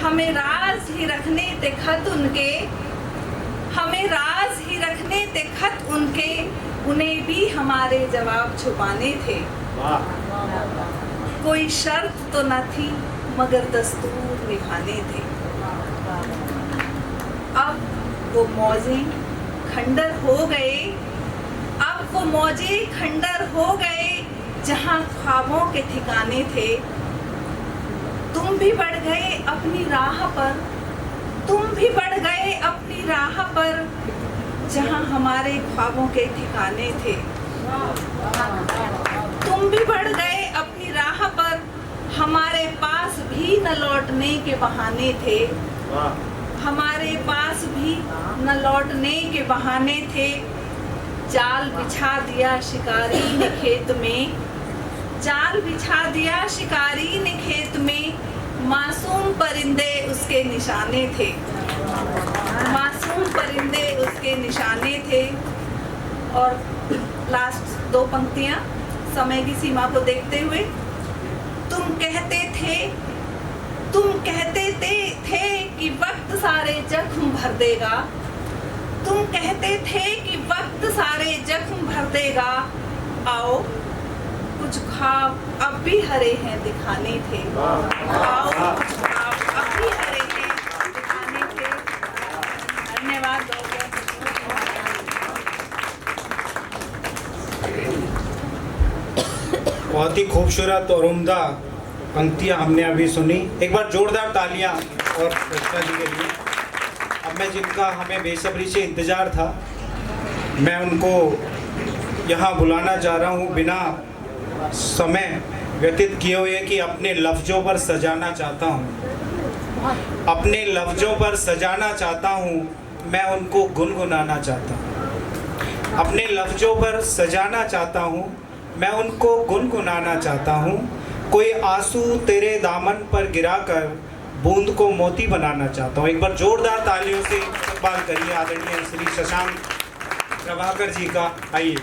हमें राज ही रखने थे खत उनके, हमें राज ही रखने थे खत उनके, उन्हें भी हमारे जवाब छुपाने थे। कोई शर्त तो न थी मगर दस्तूर निभाने थे। अब वो मौजें खंडर हो गए, अब वो मौजें खंडर हो गए, जहां ख्वाबों के ठिकाने थे। तुम भी बढ़ गए अपनी राह पर, तुम भी बढ़ गए अपनी राह पर, जहां हमारे ख्वाबों के ठिकाने थे। तुम भी बढ़ गए अपनी राह पर, हमारे पास भी न लौटने के बहाने थे। हमारे पास भी न लौटने के बहाने थे। जाल बिछा दिया शिकारी ने खेत में, जाल बिछा दिया शिकारी ने खेत में, मासूम परिंदे उसके निशाने थे। मासूम परिंदे उसके निशाने थे। और लास्ट 2 पंक्तियां समय की सीमा को देखते हुए। तुम कहते थे कि वक्त सारे जख्म भर देगा, तुम कहते थे कि वक्त सारे जख्म भर देगा, आओ कुछ ख्वाब अब भी हरे हैं दिखाने थे। आओ कुछ ख्वाब अब भी हरे हैं दिखाने थे। धन्यवाद। बहुत ही खूबसूरत और उम्दा पंक्तियाँ हमने अभी सुनी। एक बार जोरदार तालियां और कृष्णा जी के लिए। अब मैं जिनका हमें बेसब्री से इंतज़ार था, मैं उनको यहाँ बुलाना चाह रहा हूँ बिना समय व्यतीत किए हुए कि अपने लफ्ज़ों पर सजाना चाहता हूँ, अपने लफ्ज़ों पर सजाना चाहता हूँ, मैं उनको गुनगुनाना चाहता हूँ। अपने लफ्ज़ों पर सजाना चाहता हूँ, मैं उनको गुनगुनाना चाहता हूँ। कोई आंसू तेरे दामन पर गिराकर बूंद को मोती बनाना चाहता हूँ। एक बार जोरदार तालियों से इस्तकबाल करिए आदरणीय श्री शशांक प्रभाकर जी का। आइए।